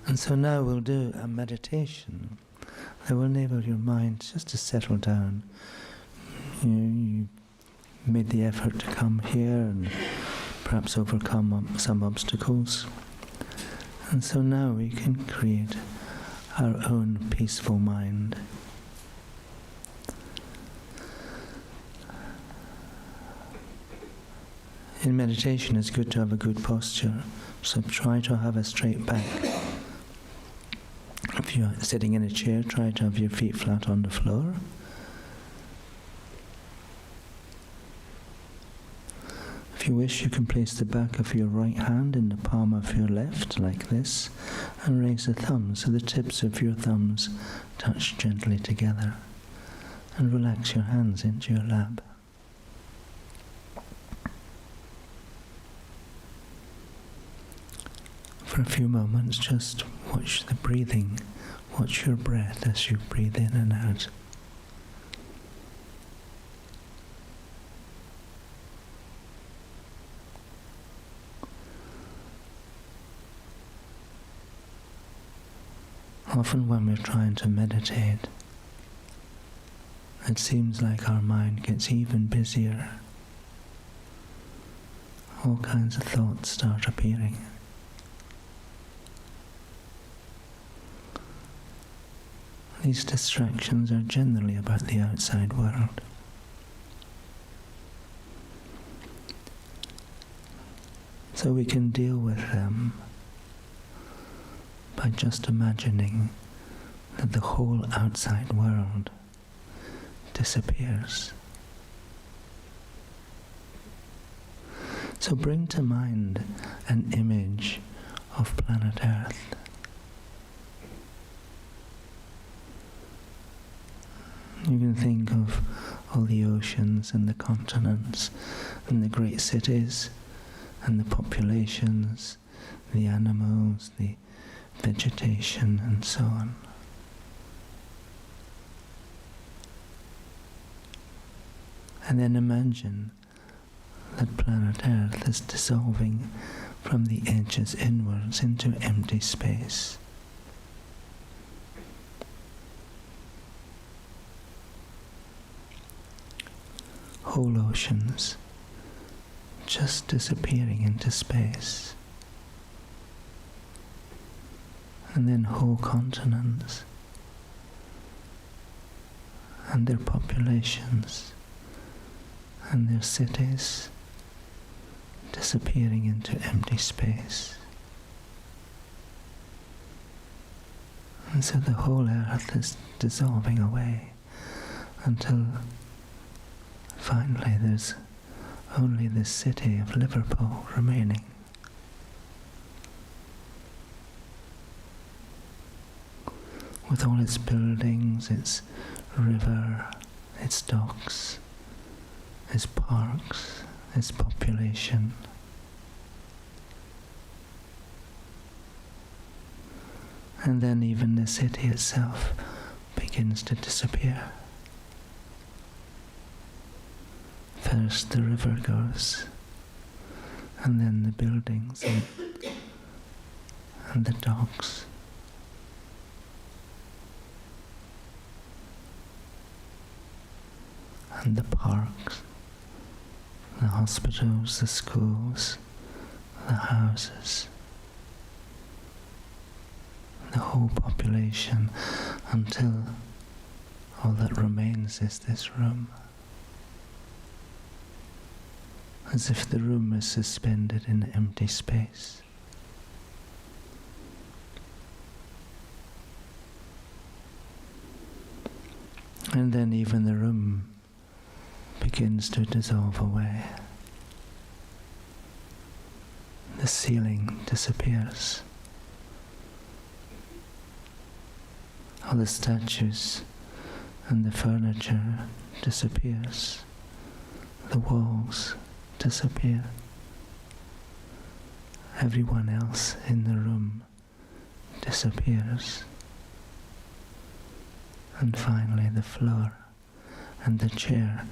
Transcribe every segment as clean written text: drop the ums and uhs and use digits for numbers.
And so now we'll do a meditation that will enable your mind just to settle down. You made the effort to come here and perhaps overcome some obstacles. And so now we can create our own peaceful mind. In meditation, it's good to have a good posture, so try to have a straight back. If you're sitting in a chair, try to have your feet flat on the floor. If you wish, you can place the back of your right hand in the palm of your left, like this, and raise the thumbs so the tips of your thumbs touch gently together, and relax your hands into your lap. For a few moments, just watch the breathing, watch your breath as you breathe in and out. Often when we're trying to meditate, it seems like our mind gets even busier. All kinds of thoughts start appearing. These distractions are generally about the outside world. So we can deal with them by just imagining that the whole outside world disappears. So bring to mind an image of planet Earth. You can think of all the oceans and the continents and the great cities and the populations, the animals, the vegetation and so on. And then imagine that planet Earth is dissolving from the edges inwards into empty space. Whole oceans just disappearing into space. And then whole continents and their populations and their cities disappearing into empty space. And so the whole earth is dissolving away until finally there's only this city of Liverpool remaining. With all its buildings, its river, its docks, its parks, its population. And then even the city itself begins to disappear. First the river goes, and then the buildings and the docks. And the parks, the hospitals, the schools, the houses, the whole population, until all that remains is this room. As if the room is suspended in empty space. And then even the room begins to dissolve away. The ceiling disappears. All the statues and the furniture disappears. The walls disappear. Everyone else in the room disappears. And finally the floor and the chair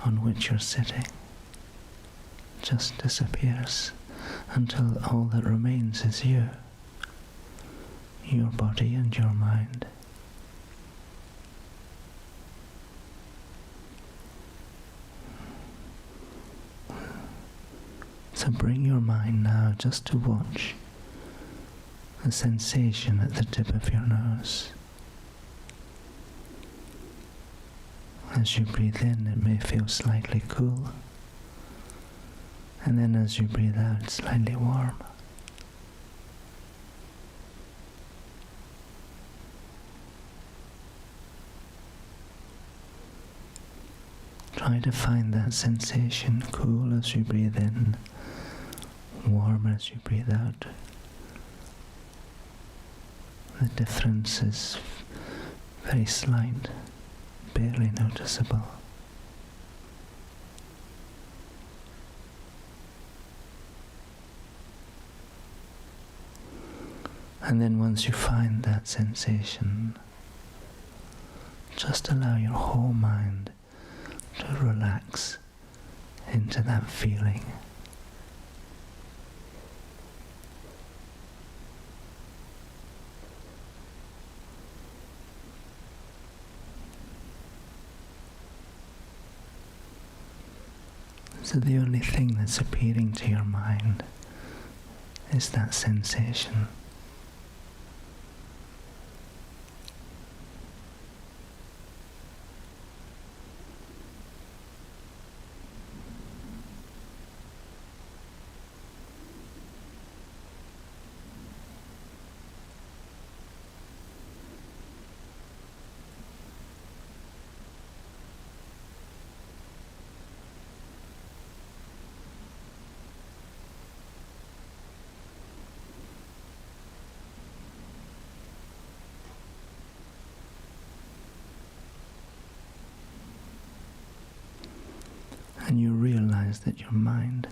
on which you're sitting just disappears until all that remains is you. your body and your mind. So bring your mind now just to watch the sensation at the tip of your nose. As you breathe in, it may feel slightly cool, and then as you breathe out, slightly warm. Try to find that sensation, cool as you breathe in, warm as you breathe out. The difference is very slight, barely noticeable. And then once you find that sensation, just allow your whole mind to relax into that feeling. So the only thing that's appealing to your mind is that sensation. And you realize that your mind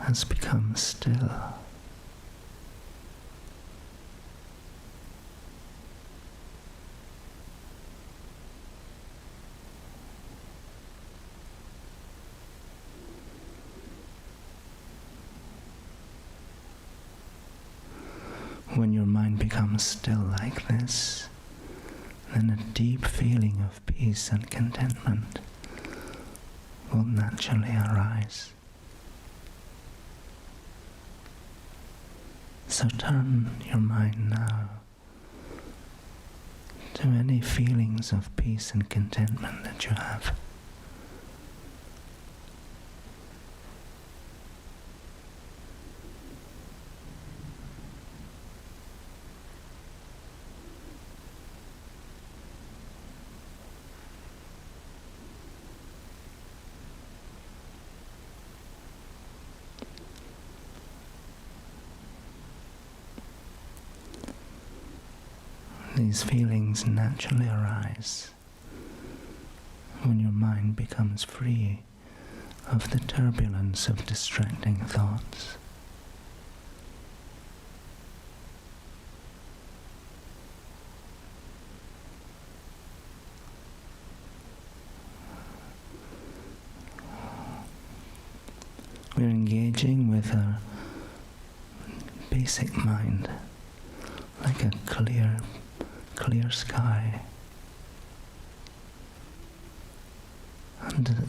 has become still. When your mind becomes still like this, then a deep feeling of peace and contentment will naturally arise. So turn your mind now to any feelings of peace and contentment that you have. These feelings naturally arise when your mind becomes free of the turbulence of distracting thoughts. We're engaging with a basic mind, like a clear sky,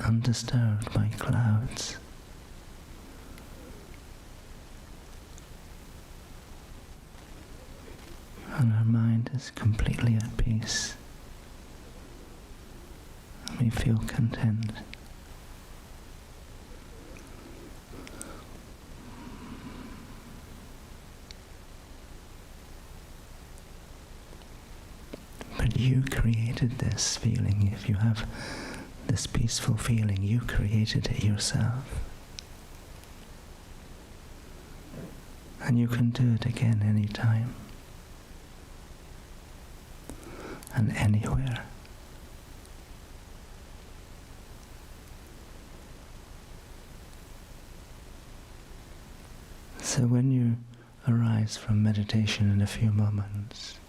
undisturbed by clouds. And our mind is completely at peace. We feel content. But you created this feeling. If you have this peaceful feeling, you created it yourself. And you can do it again anytime and anywhere. So when you arise from meditation in a few moments,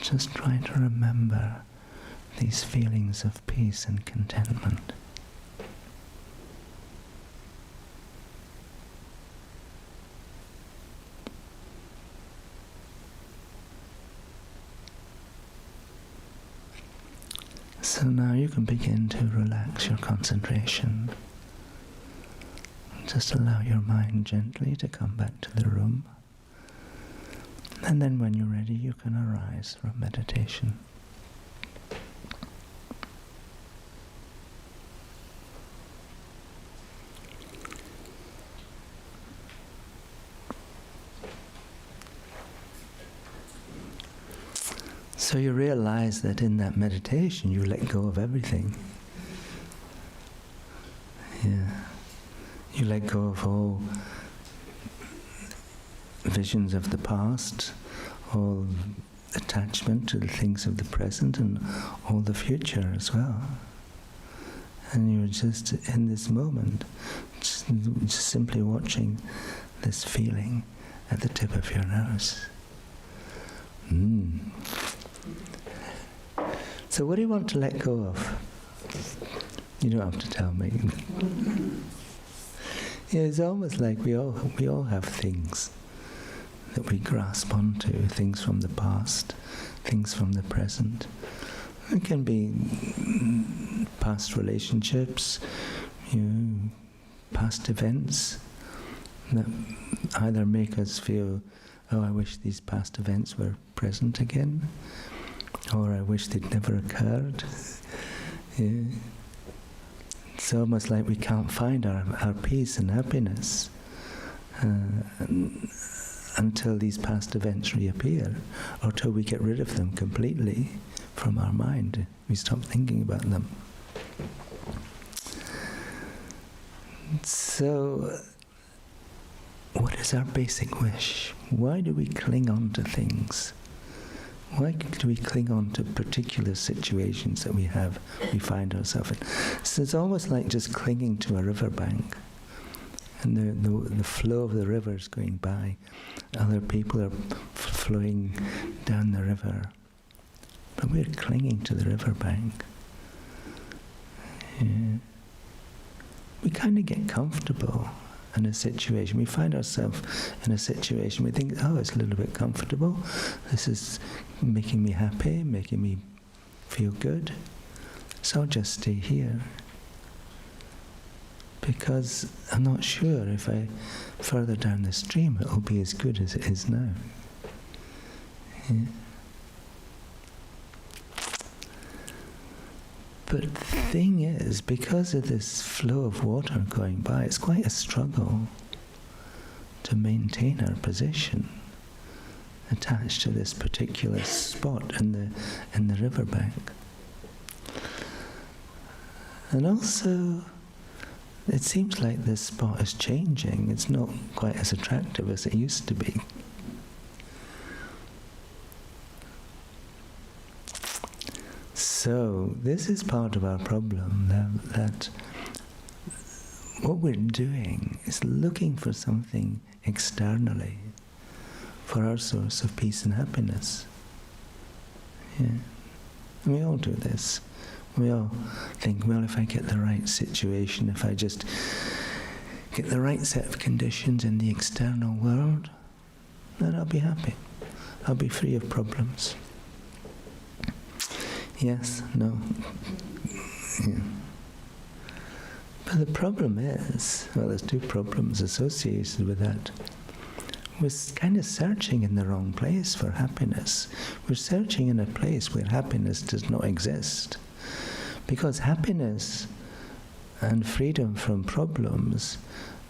just try to remember these feelings of peace and contentment. you can begin to relax your concentration. Just allow your mind gently to come back to the room. And then when you're ready, you can arise from meditation. So you realize that in that meditation you let go of everything. Yeah. You let go of all visions of the past, all attachment to the things of the present, and all the future as well. And you're just in this moment, just simply watching this feeling at the tip of your nose. So what do you want to let go of? You don't have to tell me. Yeah, it's almost like we all have things that we grasp onto, things from the past, things from the present. It can be past relationships, past events that either make us feel, oh, I wish these past events were present again, or I wish they'd never occurred. Yeah. It's almost like we can't find our peace and happiness until these past events reappear, or till we get rid of them completely from our mind. We stop thinking about them. So, what is our basic wish? Why do we cling on to things? Why do we cling on to particular situations that we find ourselves in? So it's almost like just clinging to a riverbank, and the flow of the river is going by. Other people are flowing down the river, but we're clinging to the riverbank. Yeah. We kind of get comfortable in a situation. We find ourselves in a situation, we think, oh, it's a little bit comfortable. This is making me happy, making me feel good. So I'll just stay here. Because I'm not sure if I further down the stream it will be as good as it is now. Yeah. But the thing is, because of this flow of water going by, it's quite a struggle to maintain our position attached to this particular spot in the riverbank. And also, it seems like this spot is changing. It's not quite as attractive as it used to be. So this is part of our problem, that what we're doing is looking for something externally for our source of peace and happiness. Yeah. And we all do this. We all think, well, if I get the right situation, if I just get the right set of conditions in the external world, then I'll be happy. I'll be free of problems. Yes, no. Yeah. But the problem is, well, there's two problems associated with that. We're kind of searching in the wrong place for happiness. We're searching in a place where happiness does not exist. Because happiness and freedom from problems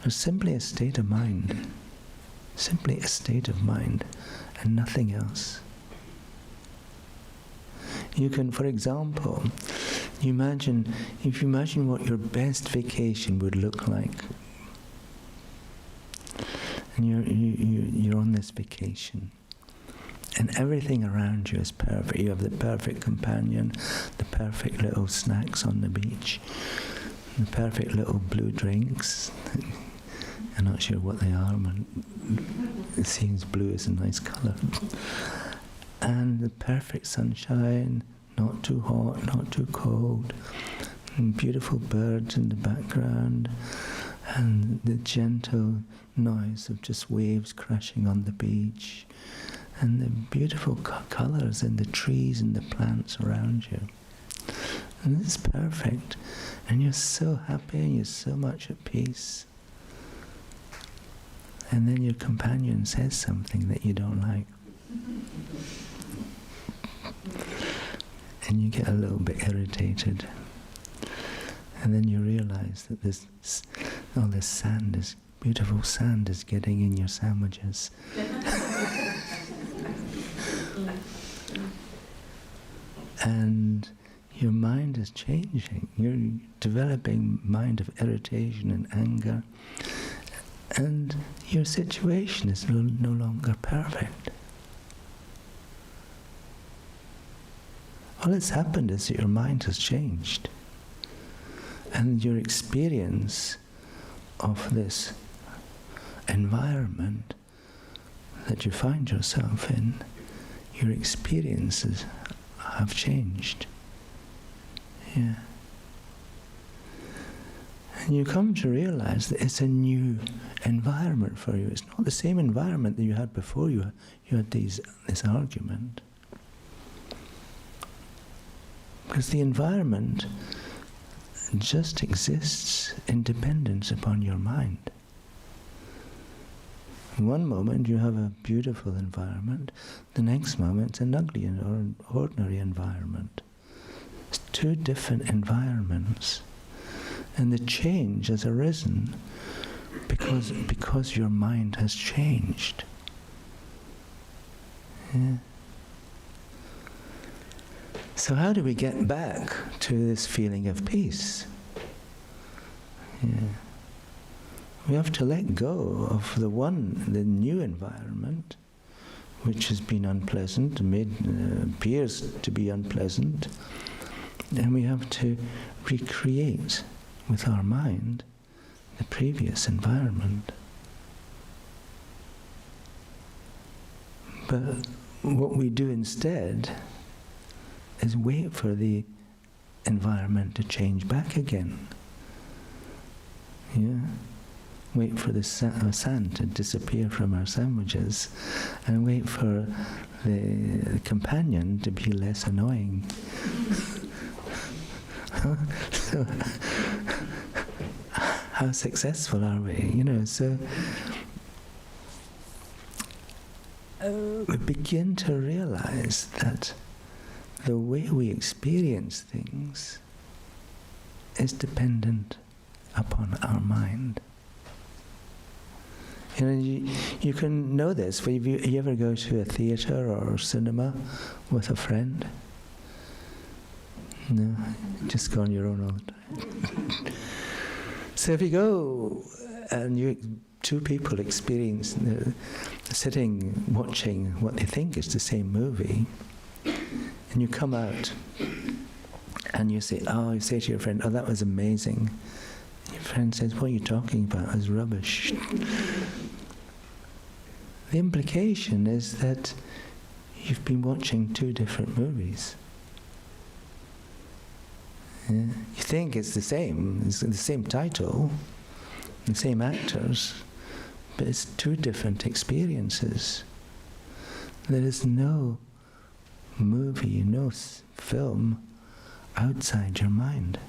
are simply a state of mind. Simply a state of mind and nothing else. You can, for example, if you imagine what your best vacation would look like, and you're on this vacation, and everything around you is perfect. You have the perfect companion, the perfect little snacks on the beach, the perfect little blue drinks. I'm not sure what they are, but it seems blue is a nice colour. And the perfect sunshine, not too hot, not too cold, and beautiful birds in the background, and the gentle noise of just waves crashing on the beach, and the beautiful colours in the trees and the plants around you. And it's perfect. And you're so happy and you're so much at peace. And then your companion says something that you don't like. And you get a little bit irritated. And then you realize that all this sand is, beautiful sand is getting in your sandwiches. And your mind is changing. You're developing mind of irritation and anger. And your situation is no longer perfect. All that's happened is that your mind has changed. And your experience of this environment that you find yourself in, your experiences have changed. Yeah. And you come to realize that it's a new environment for you. It's not the same environment that you had before you had this argument. Because the environment just exists in dependence upon your mind. In one moment you have a beautiful environment, the next moment it's an ugly or an ordinary environment. It's two different environments. And the change has arisen because your mind has changed. Yeah. So how do we get back to this feeling of peace? Yeah. We have to let go of the new environment, which has been unpleasant, appears to be unpleasant, and we have to recreate with our mind the previous environment. But what we do instead is wait for the environment to change back again. Yeah. Wait for the sand to disappear from our sandwiches, and wait for the companion to be less annoying. So, how successful are we? We begin to realize that the way we experience things is dependent upon our mind. You can know this. You ever go to a theatre or cinema with a friend? No, just go on your own all the time. So if you go and two people experience sitting watching what they think is the same movie, and you come out and you say to your friend, "Oh, that was amazing." Your friend says, "What are you talking about? It was rubbish." The implication is that you've been watching two different movies. Yeah. You think it's the same title, the same actors, but it's two different experiences. There is no movie, no film outside your mind.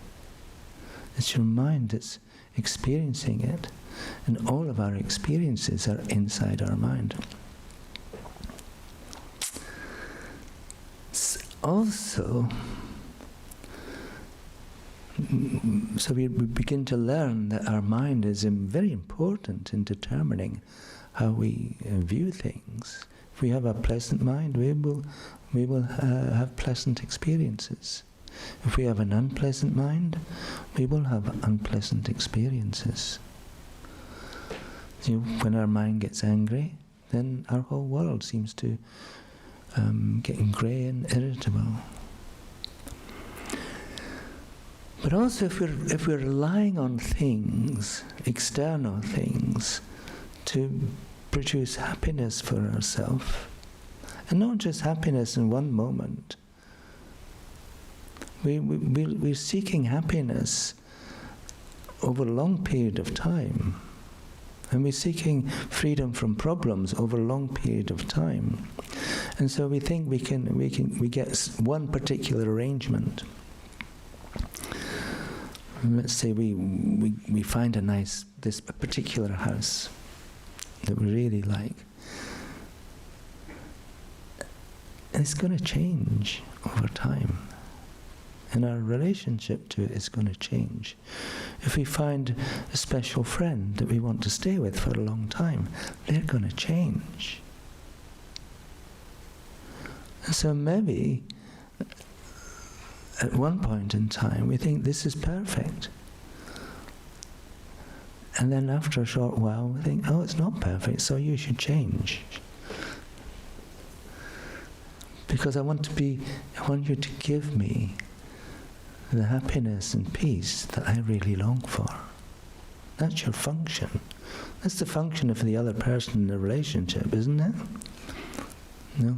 It's your mind that's experiencing it, and all of our experiences are inside our mind. Also, so we begin to learn that our mind is very important in determining how we view things. If we have a pleasant mind, we will have pleasant experiences. If we have an unpleasant mind, we will have unpleasant experiences. So when our mind gets angry, then our whole world seems to get grey and irritable. But also, if we're relying on things, external things, to produce happiness for ourselves, and not just happiness in one moment, we're seeking happiness over a long period of time, and we're seeking freedom from problems over a long period of time, and so we think we get one particular arrangement. Let's say we find a particular house that we really like. And it's going to change over time. And our relationship to it is going to change. If we find a special friend that we want to stay with for a long time, they're going to change. And so maybe at one point in time we think this is perfect. And then after a short while we think, oh, it's not perfect, so you should change. Because I want you to give me the happiness and peace that I really long for. That's your function. That's the function of the other person in the relationship, isn't it? No?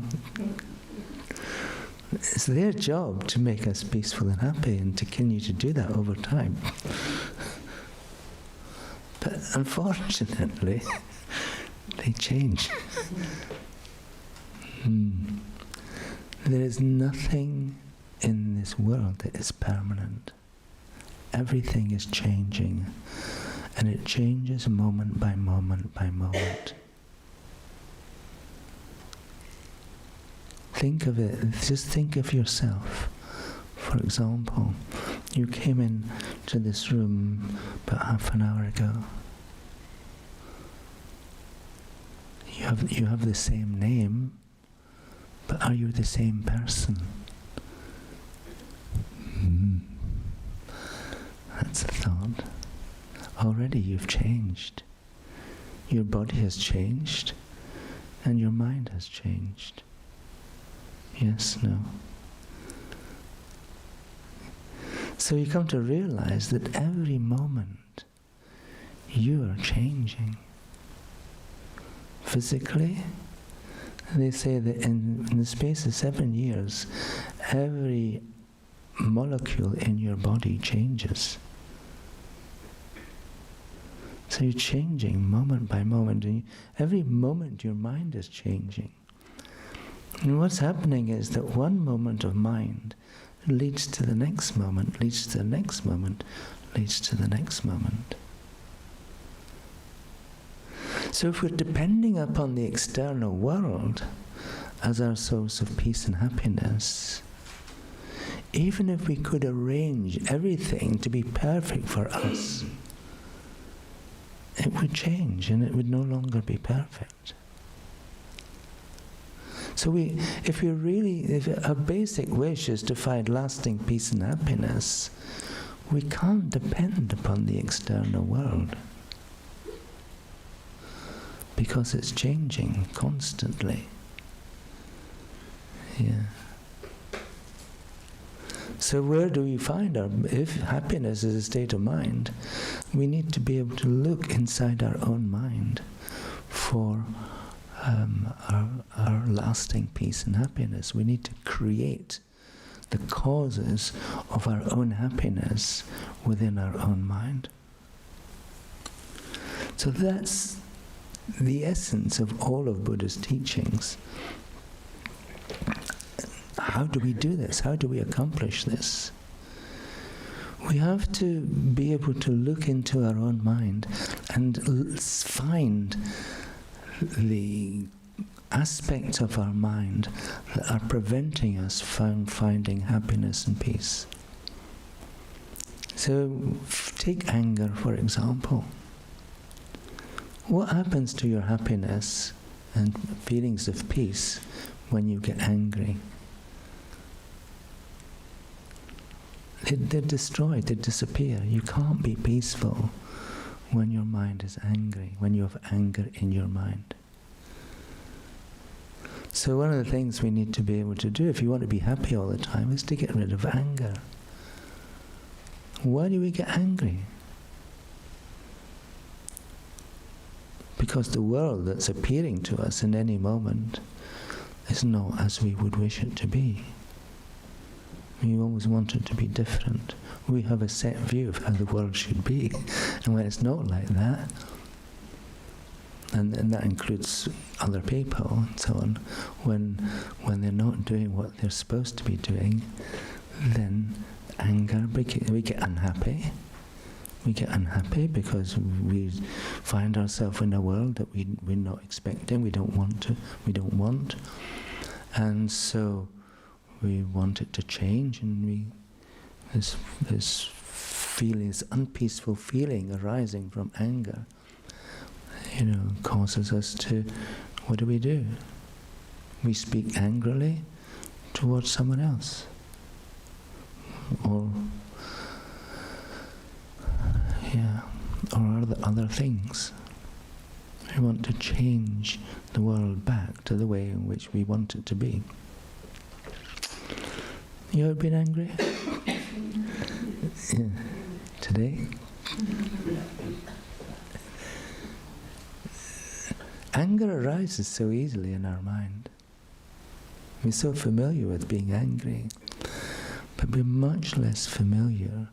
It's their job to make us peaceful and happy and to continue to do that over time. But unfortunately, they change. There is nothing in this world that is permanent. Everything is changing, and it changes moment by moment by moment. Think of it, just think of yourself. For example, you came in to this room about half an hour ago. You have the same name, but are you the same person? That's a thought. Already you've changed. Your body has changed, and your mind has changed. Yes, no. So you come to realize that every moment you are changing. Physically, they say that in the space of 7 years, every molecule in your body changes. So you're changing moment by moment, and every moment your mind is changing. And what's happening is that one moment of mind leads to the next moment, leads to the next moment, leads to the next moment. So if we're depending upon the external world as our source of peace and happiness, even if we could arrange everything to be perfect for us, it would change and it would no longer be perfect. So if our basic wish is to find lasting peace and happiness, we can't depend upon the external world, because it's changing constantly. Yeah. So where do we find if happiness is a state of mind, we need to be able to look inside our own mind for our lasting peace and happiness. We need to create the causes of our own happiness within our own mind. So that's the essence of all of Buddha's teachings. How do we do this? How do we accomplish this? We have to be able to look into our own mind and find the aspects of our mind that are preventing us from finding happiness and peace. So, take anger, for example. What happens to your happiness and feelings of peace when you get angry? They're destroyed, they disappear. You can't be peaceful when your mind is angry, when you have anger in your mind. So one of the things we need to be able to do if you want to be happy all the time is to get rid of anger. Why do we get angry? Because the world that's appearing to us in any moment is not as we would wish it to be. We always want it to be different. We have a set view of how the world should be, and when it's not like that, and that includes other people and so on, when they're not doing what they're supposed to be doing, then anger, we get unhappy, We get unhappy because we find ourselves in a world that we're not expecting, we don't want. And so we want it to change, and this feeling, this unpeaceful feeling arising from anger, causes us to, what do? We speak angrily towards someone else. Or other things. We want to change the world back to the way in which we want it to be. You ever been angry? Yeah. Today? Anger arises so easily in our mind. We're so familiar with being angry, but we're much less familiar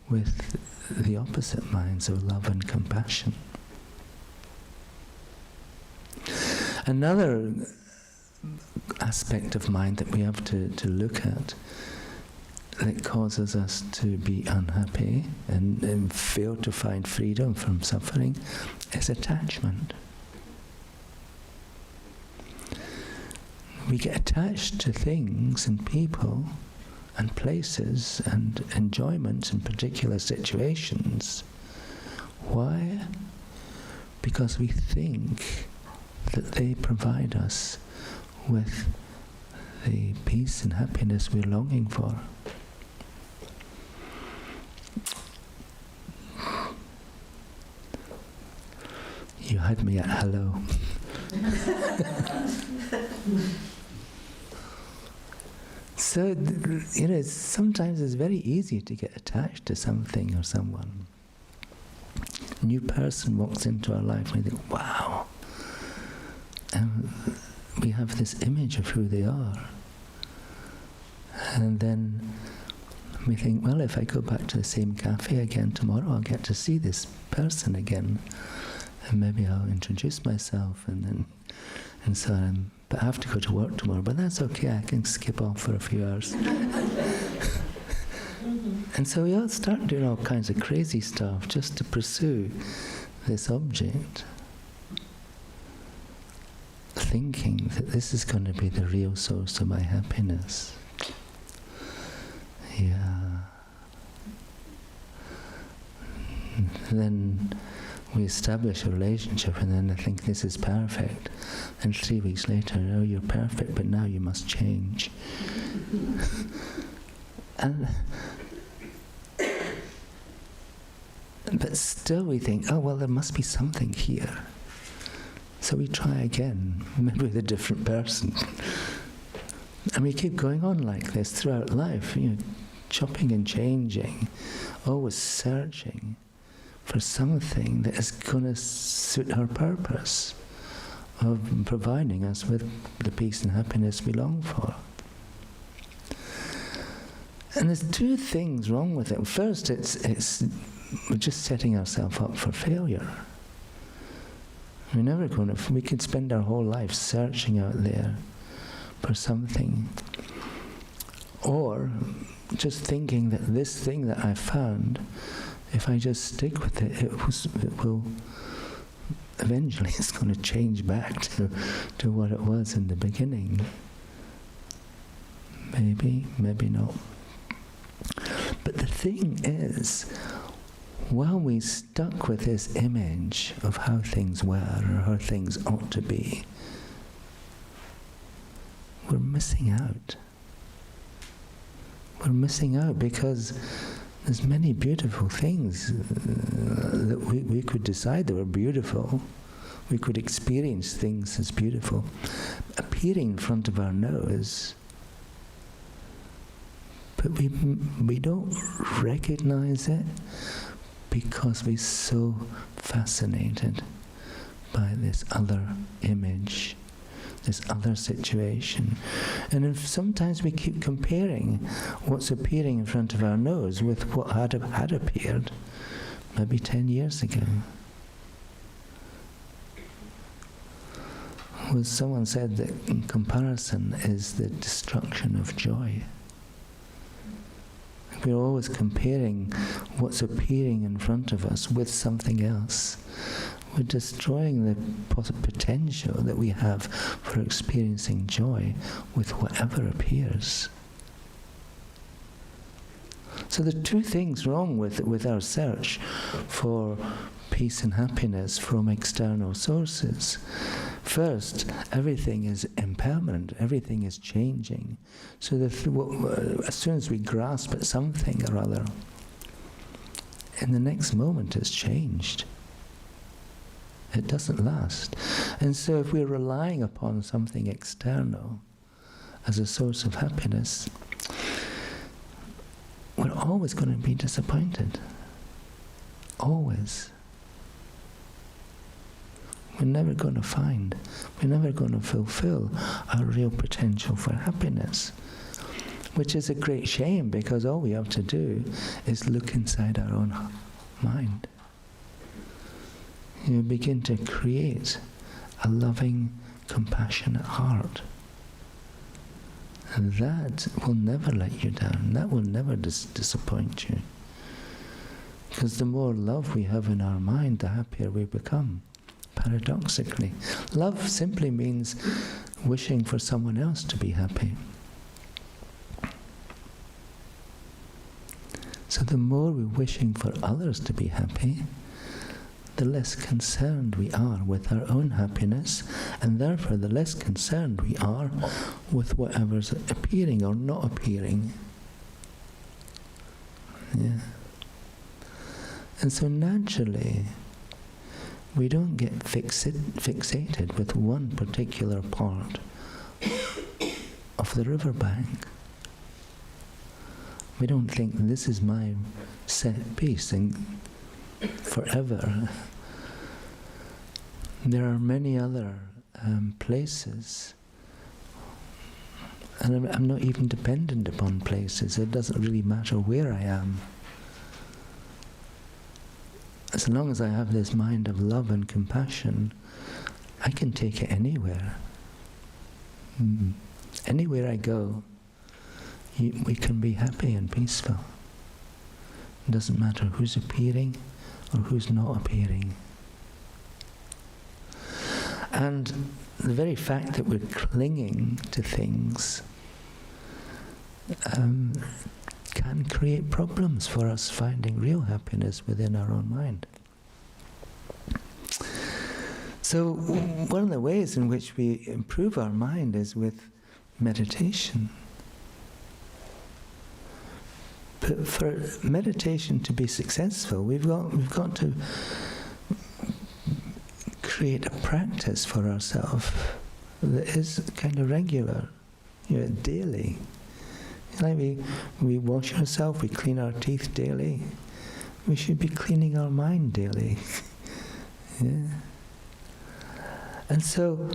with the opposite minds of love and compassion. Another aspect of mind that we have to look at that causes us to be unhappy and fail to find freedom from suffering is attachment. We get attached to things and people and places and enjoyments in particular situations. Why? Because we think that they provide us with the peace and happiness we're longing for. You had me at hello. So, sometimes it's very easy to get attached to something or someone. A new person walks into our life and we think, wow. And we have this image of who they are. And then we think, well, if I go back to the same cafe again tomorrow, I'll get to see this person again. And maybe I'll introduce myself and so on. But I have to go to work tomorrow, but that's okay, I can skip off for a few hours. And so we all start doing all kinds of crazy stuff just to pursue this object, thinking that this is going to be the real source of my happiness. Yeah. Then we establish a relationship and then I think this is perfect. And 3 weeks later, oh, you're perfect, but now you must change. But still we think, oh, well, there must be something here. So we try again, maybe with a different person. And we keep going on like this throughout life, chopping and changing, always searching for something that is going to suit our purpose of providing us with the peace and happiness we long for. And there's two things wrong with it. First, we're just setting ourselves up for failure. We're never going to, we could spend our whole life searching out there for something. Or just thinking that this thing that I found, if I just stick with it, it will eventually it's going to change back to what it was in the beginning. Maybe, maybe not. But the thing is, while we stuck with this image of how things were or how things ought to be, we're missing out. We're missing out because there's many beautiful things that we could decide that were beautiful. We could experience things as beautiful, appearing in front of our nose. But we don't recognize it because we're so fascinated by this other image, this other situation. And if sometimes we keep comparing what's appearing in front of our nose with what had appeared maybe 10 years ago. Well, someone said that comparison is the destruction of joy. we're always comparing what's appearing in front of us with something else, we're destroying the potential that we have for experiencing joy with whatever appears. So there are two things wrong with our search for peace and happiness from external sources. First, everything is impermanent, everything is changing. So as soon as we grasp at something or other, in the next moment it's changed. It doesn't last. And so if we're relying upon something external as a source of happiness, we're always going to be disappointed. Always. We're never going to fulfill our real potential for happiness. Which is a great shame, because all we have to do is look inside our own mind. You begin to create a loving, compassionate heart. And that will never let you down. That will never disappoint you. Because the more love we have in our mind, the happier we become, paradoxically. Love simply means wishing for someone else to be happy. So the more we're wishing for others to be happy, the less concerned we are with our own happiness, and therefore the less concerned we are with whatever's appearing or not appearing. Yeah. And so naturally, we don't get fixated with one particular part of the riverbank. We don't think this is my set piece and forever. There are many other places, and I'm not even dependent upon places. It doesn't really matter where I am. As long as I have this mind of love and compassion, I can take it anywhere. Anywhere I go, we can be happy and peaceful. It doesn't matter who's appearing or who's not appearing. And the very fact that we're clinging to things can create problems for us finding real happiness within our own mind. So one of the ways in which we improve our mind is with meditation. But for meditation to be successful, we've got to create a practice for ourselves that is kind of regular, daily. Like we wash ourselves, we clean our teeth daily. We should be cleaning our mind daily. Yeah. And so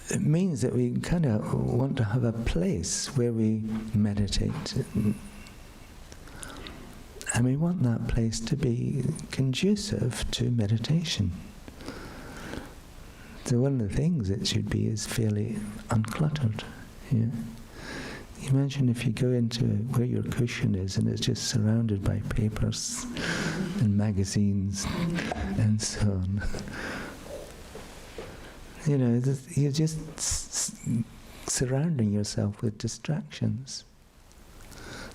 it means that we kind of want to have a place where we meditate. And we want that place to be conducive to meditation. So one of the things it should be is fairly uncluttered. Yeah? Imagine if you go into where your cushion is and it's just surrounded by papers and magazines and so on. You're just surrounding yourself with distractions.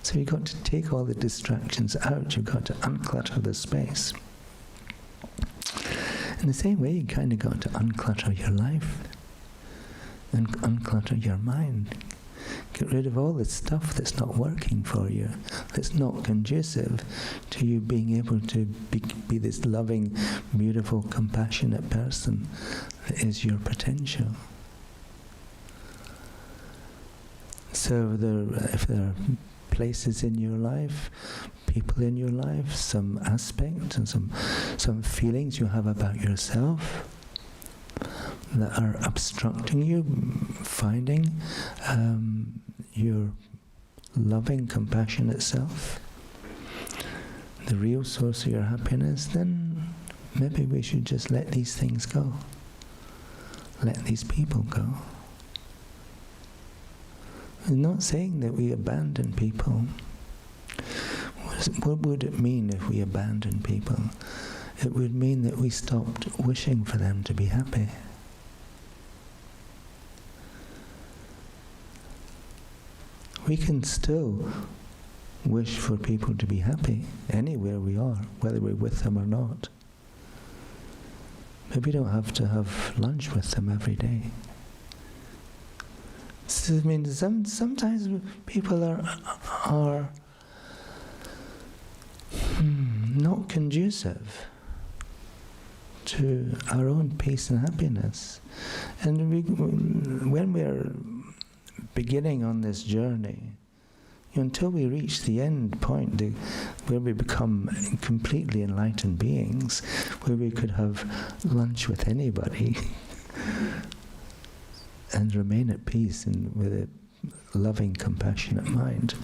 So you've got to take all the distractions out. You've got to unclutter the space. In the same way, you kind of got to unclutter your life and unclutter your mind. Get rid of all the stuff that's not working for you, that's not conducive to you being able to be this loving, beautiful, compassionate person that is your potential. So if there are places in your life, people in your life, some aspect and some feelings you have about yourself that are obstructing you finding your loving, compassionate self, the real source of your happiness, then maybe we should just let these things go. Let these people go. I'm not saying that we abandon people. What would it mean if we abandoned people? It would mean that we stopped wishing for them to be happy. We can still wish for people to be happy anywhere we are, whether we're with them or not. But we don't have to have lunch with them every day. So, I mean, sometimes people are not conducive to our own peace and happiness. And when we're beginning on this journey, until we reach the end point where we become completely enlightened beings, where we could have lunch with anybody and remain at peace and with a loving, compassionate mind.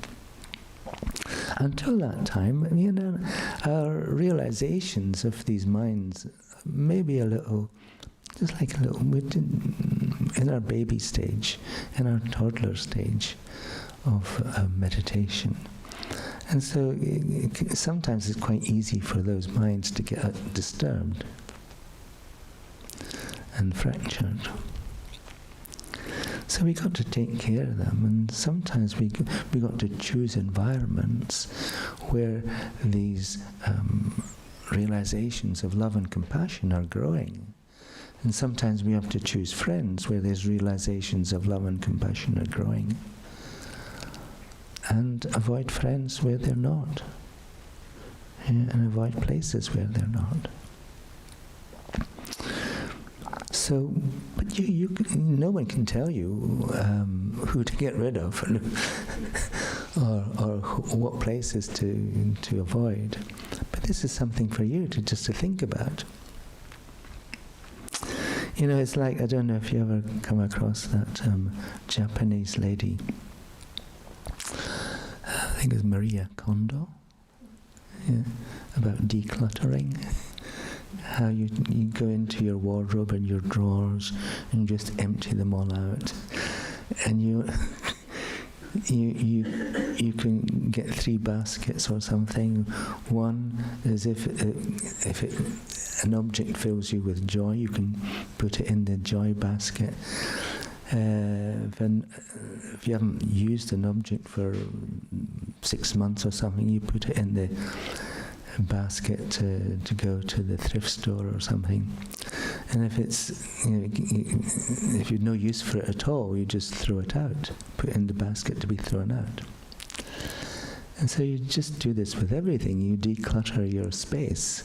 Until that time, our realizations of these minds may be a little, just like a little, in our baby stage, in our toddler stage of meditation. And so sometimes it's quite easy for those minds to get disturbed and fractured. So we got to take care of them, and sometimes we got to choose environments where these realizations of love and compassion are growing. And sometimes we have to choose friends where these realizations of love and compassion are growing. And avoid friends where they're not. And avoid places where they're not. So, but no one can tell you who to get rid of or what places to avoid. But this is something for you to think about. You know, it's like, I don't know if you ever come across that Japanese lady, I think it's Maria Kondo, about decluttering. How you go into your wardrobe and your drawers and just empty them all out, and you can get 3 baskets or something. One is if an object fills you with joy, you can put it in the joy basket. If you haven't used an object for 6 months or something, you put it in the basket to go to the thrift store or something. And if it's, if you've no use for it at all, you just throw it out, put it in the basket to be thrown out. And so you just do this with everything. You declutter your space.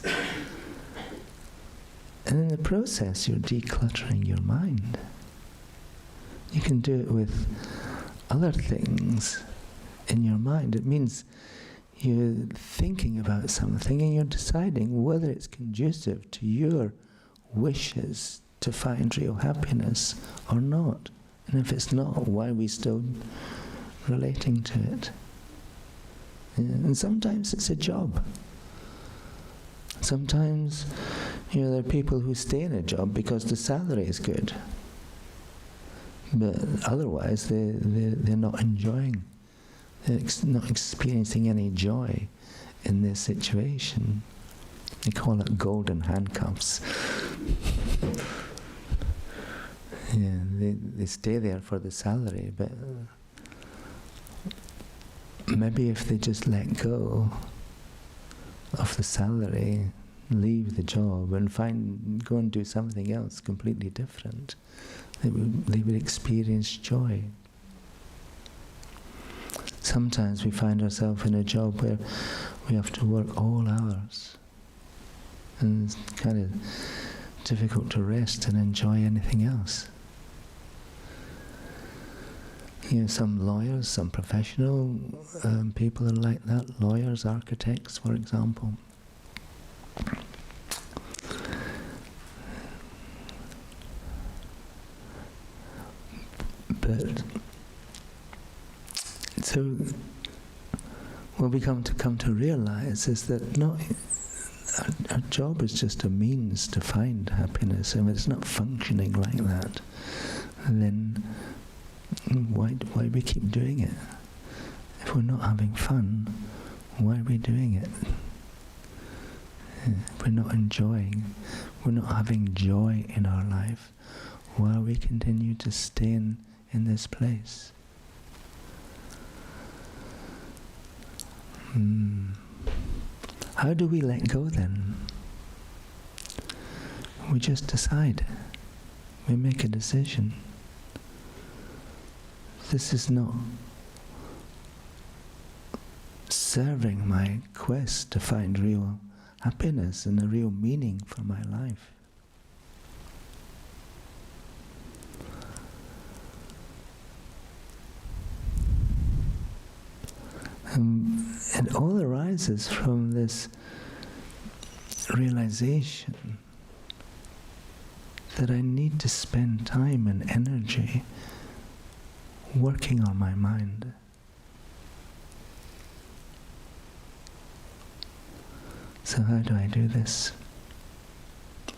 And in the process, you're decluttering your mind. You can do it with other things in your mind. It means you're thinking about something and you're deciding whether it's conducive to your wishes to find real happiness or not. And if it's not, why are we still relating to it? And sometimes it's a job. Sometimes, there are people who stay in a job because the salary is good. But otherwise, they're not enjoying. They're not experiencing any joy in their situation. They call it golden handcuffs. They stay there for the salary, but maybe if they just let go of the salary, leave the job and go and do something else completely different, they would experience joy. Sometimes we find ourselves in a job where we have to work all hours, and it's kind of difficult to rest and enjoy anything else. Some lawyers, some professional people are like that, lawyers, architects, for example. But so what we come to realize is that our job is just a means to find happiness, and if it's not functioning like that, then why do we keep doing it? If we're not having fun, Why are we doing it? We're not enjoying, we're not having joy in our life. Why we continue to stay in this place? How do we let go then? We just decide. We make a decision. This is not serving my quest to find real happiness and a real meaning for my life. It all arises from this realization that I need to spend time and energy working on my mind. So how do I do this?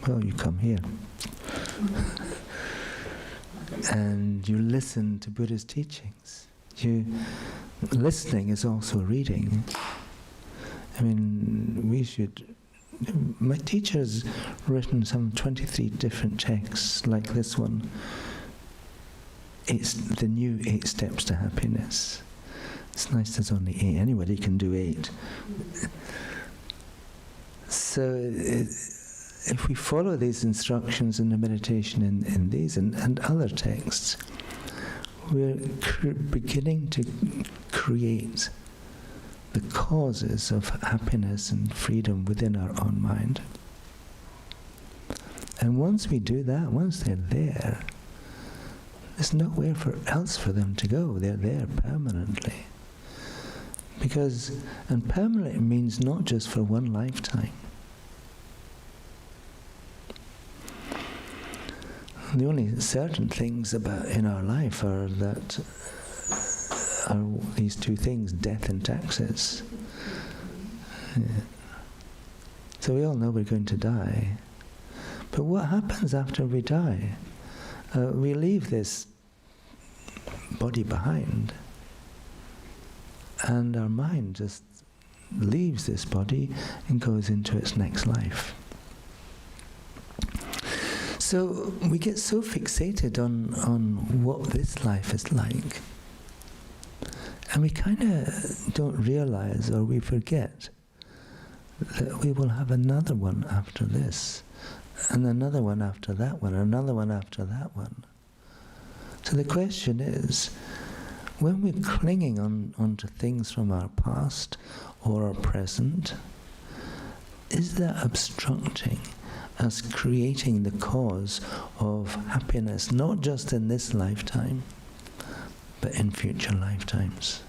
Well, you come here and you listen to Buddha's teachings. Listening is also reading. I mean, my teacher has written some 23 different texts like this one. It's the new 8 steps to happiness. It's nice there's only 8. Anybody can do 8. So if we follow these instructions in the meditation in these and other texts, we're beginning to create the causes of happiness and freedom within our own mind. And once we do that, once they're there, there's nowhere else for them to go. They're there permanently. And permanent means not just for one lifetime. The only certain things in our life are these 2 things, death and taxes. Yeah. So we all know we're going to die. But what happens after we die? We leave this body behind, and our mind just leaves this body and goes into its next life. So we get so fixated on what this life is like, and we kind of don't realize, or we forget, that we will have another one after this, and another one after that one, and another one after that one. So the question is, when we're clinging onto things from our past or our present, is that obstructing us creating the cause of happiness, not just in this lifetime, but in future lifetimes?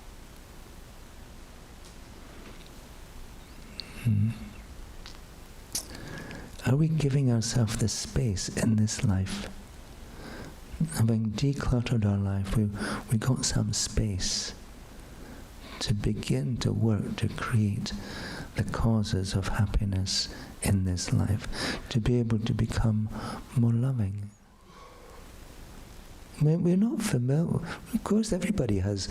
Are we giving ourselves the space in this life? Having decluttered our life, we got some space to begin to work to create the causes of happiness in this life, to be able to become more loving. We're not familiar. Of course, everybody has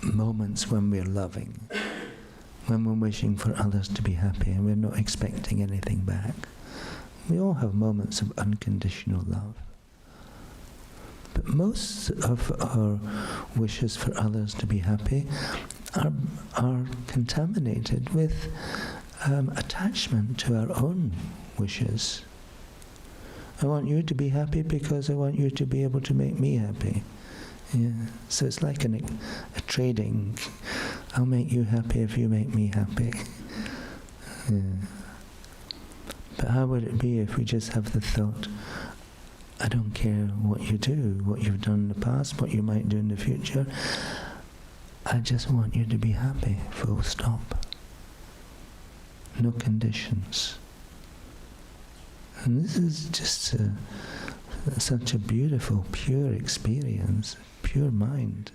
moments when we're loving, when we're wishing for others to be happy and we're not expecting anything back. We all have moments of unconditional love. But most of our wishes for others to be happy are contaminated with attachment to our own wishes. I want you to be happy because I want you to be able to make me happy. Yeah. So it's like a trading. I'll make you happy if you make me happy. Yeah. But how would it be if we just have the thought, I don't care what you do, what you've done in the past, what you might do in the future. I just want you to be happy, full stop. No conditions. And this is just such a beautiful, pure experience, pure mind.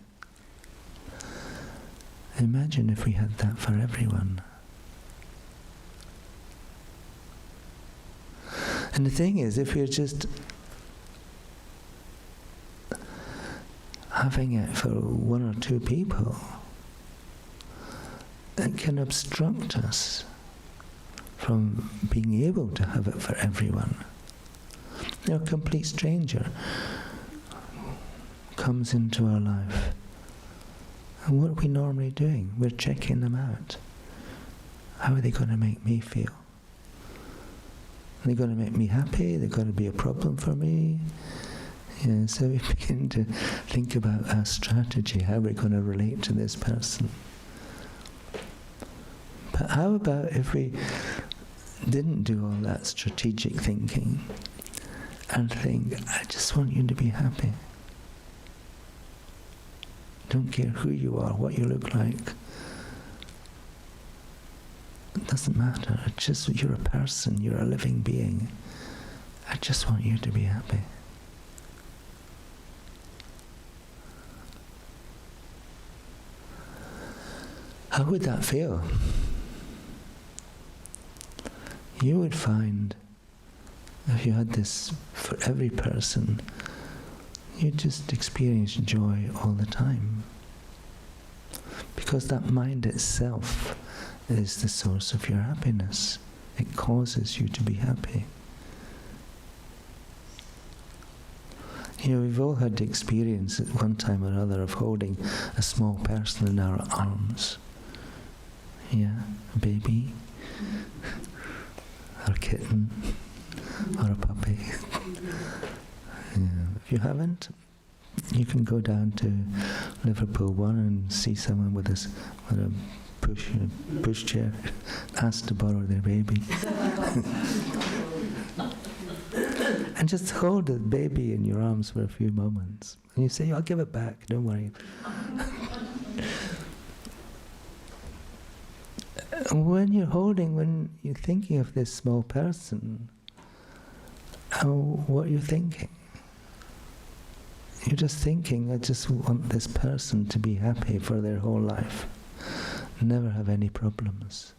Imagine if we had that for everyone. And the thing is, if you're just having it for 1 or 2 people, it can obstruct us from being able to have it for everyone. You know, a complete stranger comes into our life, and what are we normally doing? We're checking them out. How are they going to make me feel? Are they going to make me happy? Are they going to be a problem for me? Yeah, so we begin to think about our strategy, how we're going to relate to this person. But how about if we didn't do all that strategic thinking and think, I just want you to be happy. Don't care who you are, what you look like. It doesn't matter. It's just you're a person, you're a living being. I just want you to be happy. How would that feel? You would find, if you had this for every person, you'd just experience joy all the time. Because that mind itself is the source of your happiness. It causes you to be happy. You know, we've all had the experience at one time or another of holding a small person in our arms. Yeah, a baby, or a kitten, or a puppy. Yeah. If you haven't, you can go down to Liverpool One and see someone with a push chair, ask to borrow their baby. And just hold the baby in your arms for a few moments. And you say, I'll give it back, don't worry. When you're thinking of this small person, what you're thinking? You're just thinking, I just want this person to be happy for their whole life. Never have any problems.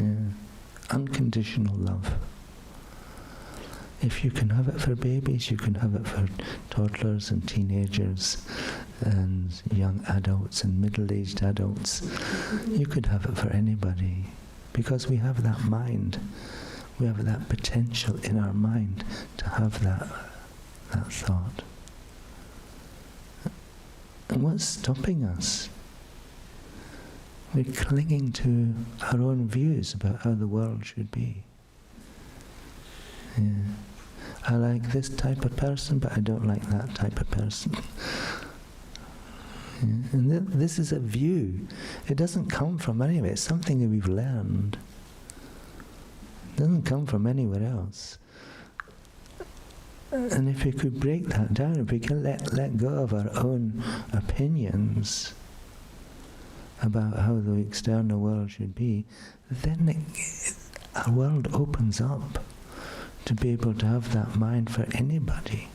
Yeah. Unconditional love. If you can have it for babies, you can have it for toddlers and teenagers and young adults and middle-aged adults. You could have it for anybody, because we have that mind. We have that potential in our mind to have that thought. And what's stopping us? We're clinging to our own views about how the world should be. Yeah. I like this type of person, but I don't like that type of person. Yeah. And this is a view. It doesn't come from anywhere. It's something that we've learned. It doesn't come from anywhere else. And if we could break that down, if we can let go of our own opinions about how the external world should be, then our world opens up to be able to have that mind for anybody.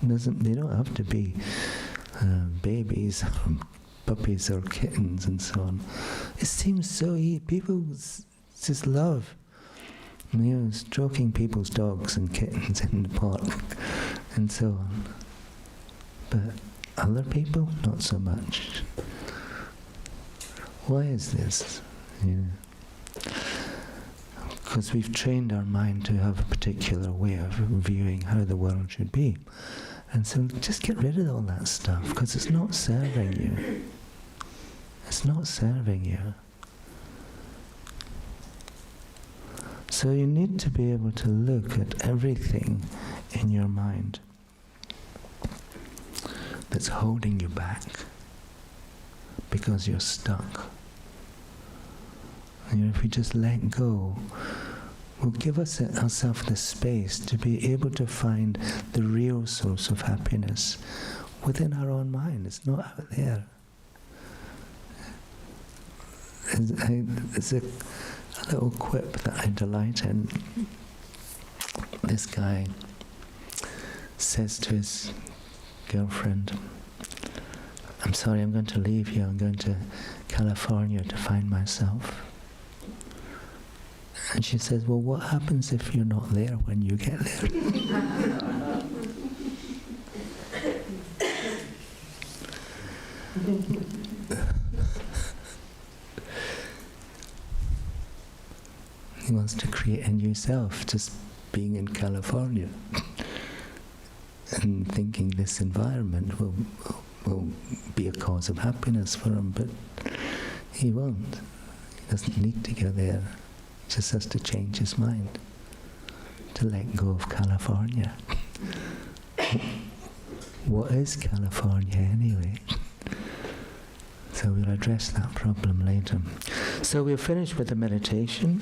They don't have to be babies or puppies or kittens and so on. It seems so easy. People just love, stroking people's dogs and kittens in the park and so on. But other people, not so much. Why is this? Because we've trained our mind to have a particular way of viewing how the world should be. And so just get rid of all that stuff, because it's not serving you. It's not serving you. So you need to be able to look at everything in your mind that's holding you back because you're stuck. And if we just let go, we'll give ourselves the space to be able to find the real source of happiness within our own mind. It's not out there. There's a little quip that I delight in. This guy says to his girlfriend, I'm sorry, I'm going to leave you. I'm going to California to find myself. And she says, well, what happens if you're not there when you get there? He wants to create a new self, just being in California and thinking this environment will be a cause of happiness for him, but he won't. He doesn't need to go there. He just has to change his mind, to let go of California. What is California anyway? So we'll address that problem later. So we'll finish with the meditation.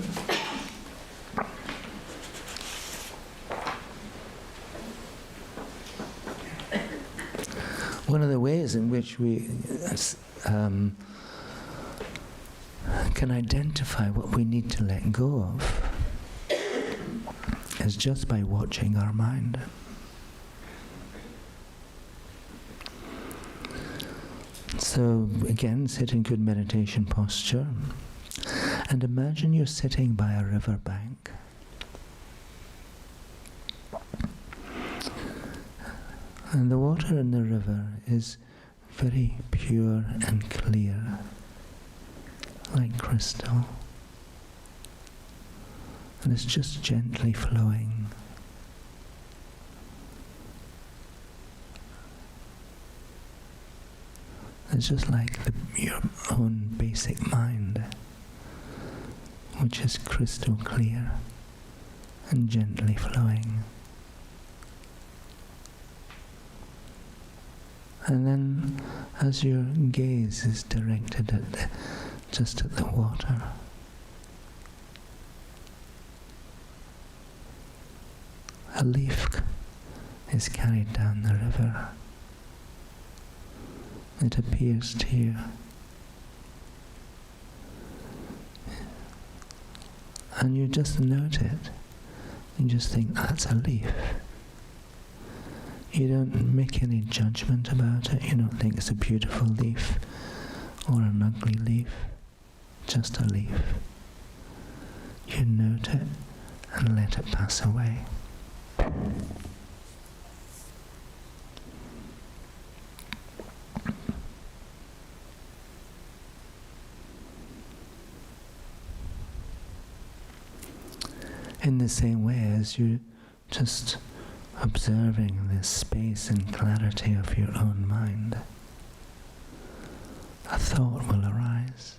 One of the ways in which we can identify what we need to let go of is just by watching our mind. So again, sit in good meditation posture and imagine you're sitting by a river bank. And the water in the river is very pure and clear, like crystal. And it's just gently flowing. It's just like your own basic mind, which is crystal clear and gently flowing. And then, as your gaze is directed just at the water, a leaf is carried down the river. It appears to you. And you just note it. You just think, that's a leaf. You don't make any judgment about it. You don't think it's a beautiful leaf or an ugly leaf. Just a leaf. You note it and let it pass away. In the same way as you just observing this space and clarity of your own mind, a thought will arise.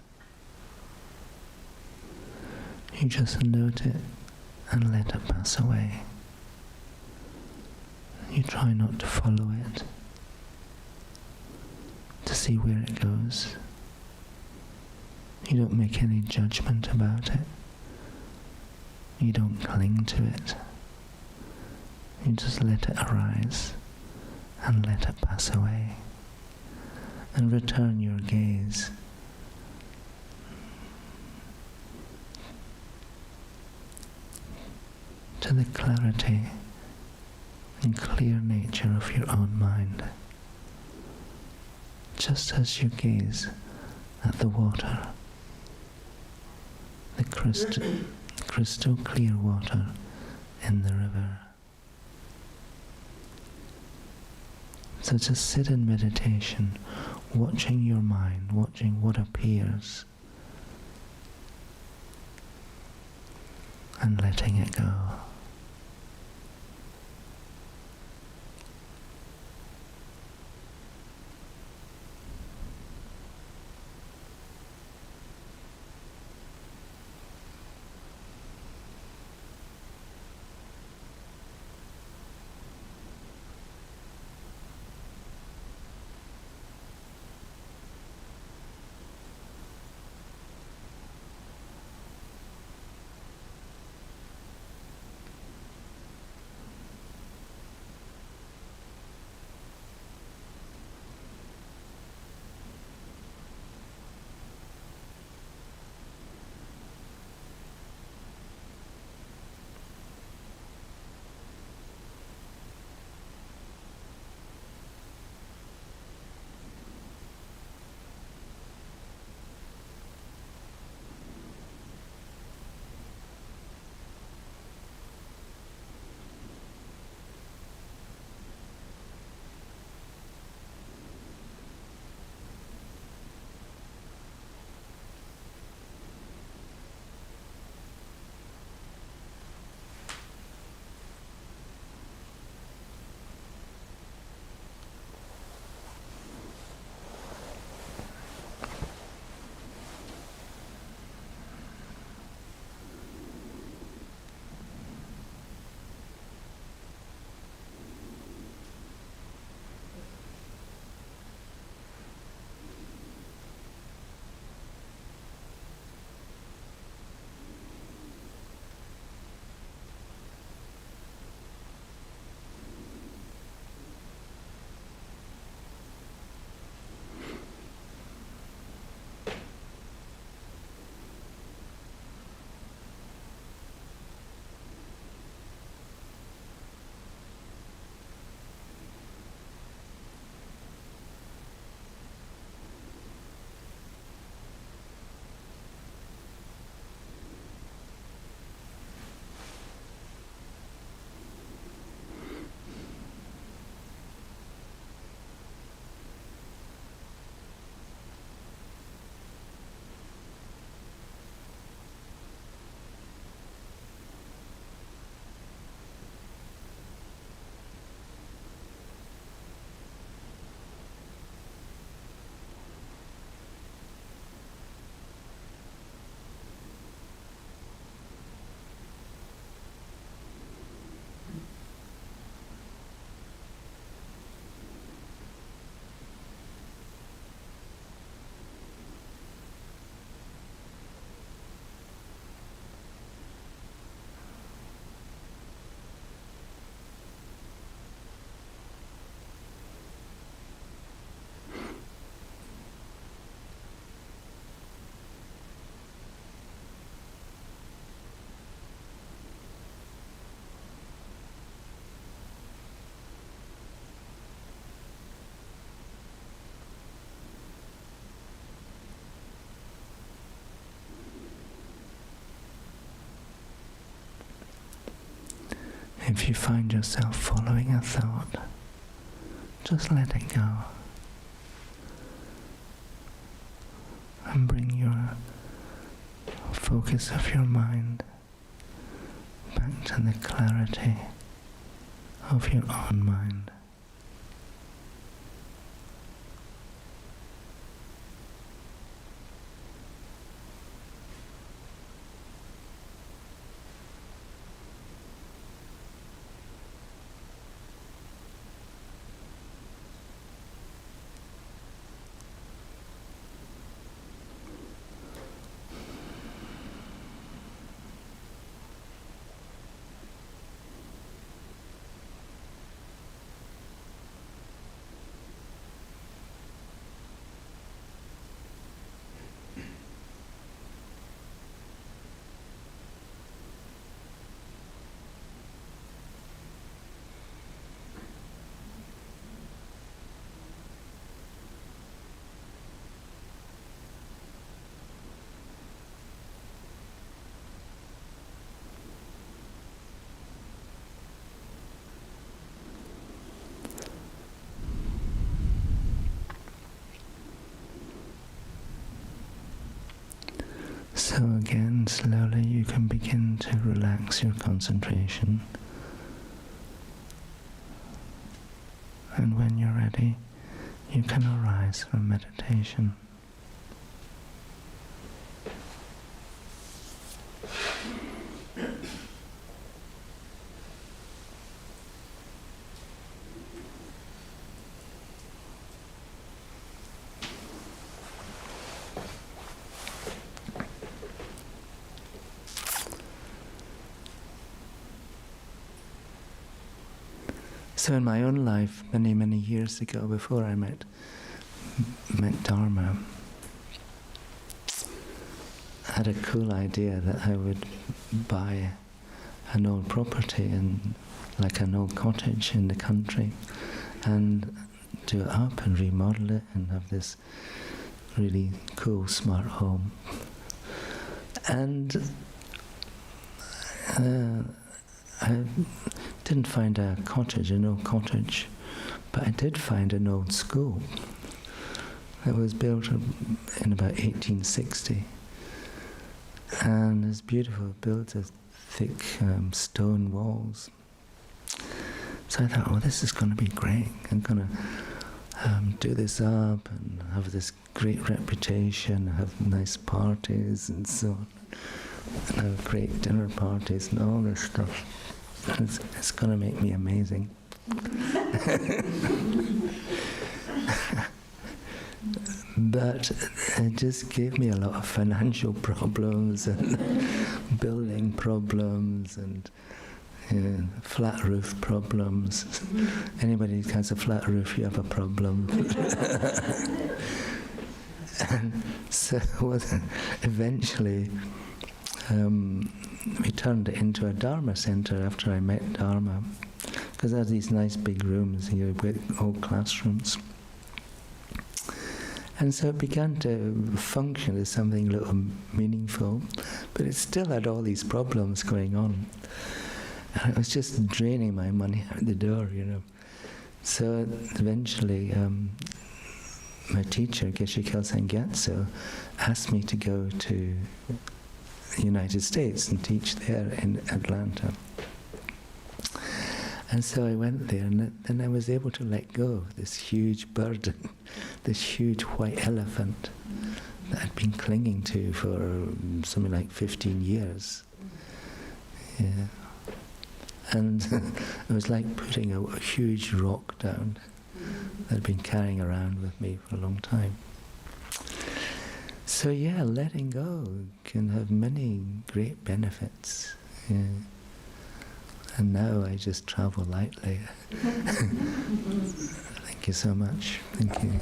You just note it and let it pass away. You try not to follow it, to see where it goes. You don't make any judgment about it. You don't cling to it. You just let it arise and let it pass away. And return your gaze to the clarity and clear nature of your own mind, just as you gaze at the water, the crystal clear water in the river. So just sit in meditation, watching your mind, watching what appears, and letting it go. if you find yourself following a thought, just let it go. And bring your focus of your mind back to the clarity of your own mind. So again, slowly you can begin to relax your concentration. And when you're ready, you can arise from meditation. So in my own life, many, many years ago, before I met Dharma, I had a cool idea that I would buy an old property, like an old cottage in the country, and do it up and remodel it and have this really cool smart home. And I didn't find an old cottage, but I did find an old school that was built in about 1860. And it's beautiful, built with thick stone walls. So I thought, oh, this is going to be great. I'm going to do this up and have this great reputation, have nice parties and so on, and have great dinner parties and all this stuff. It's going to make me amazing. But it just gave me a lot of financial problems and building problems and flat roof problems. Anybody who has a flat roof, you have a problem. And so eventually we turned it into a Dharma center after I met Dharma, because there are these nice big rooms here with old classrooms. And so it began to function as something a little meaningful, but it still had all these problems going on. And it was just draining my money out the door, you know. So eventually, my teacher, Geshe Kelsang Gyatso, asked me to go to the United States and teach there in Atlanta. And so I went there, and then I was able to let go of this huge burden, this huge white elephant that I'd been clinging to for something like 15 years. Yeah. And it was like putting a huge rock down that I'd been carrying around with me for a long time. So yeah, letting go can have many great benefits. Yeah. And now I just travel lightly. Thank you so much. Thank you.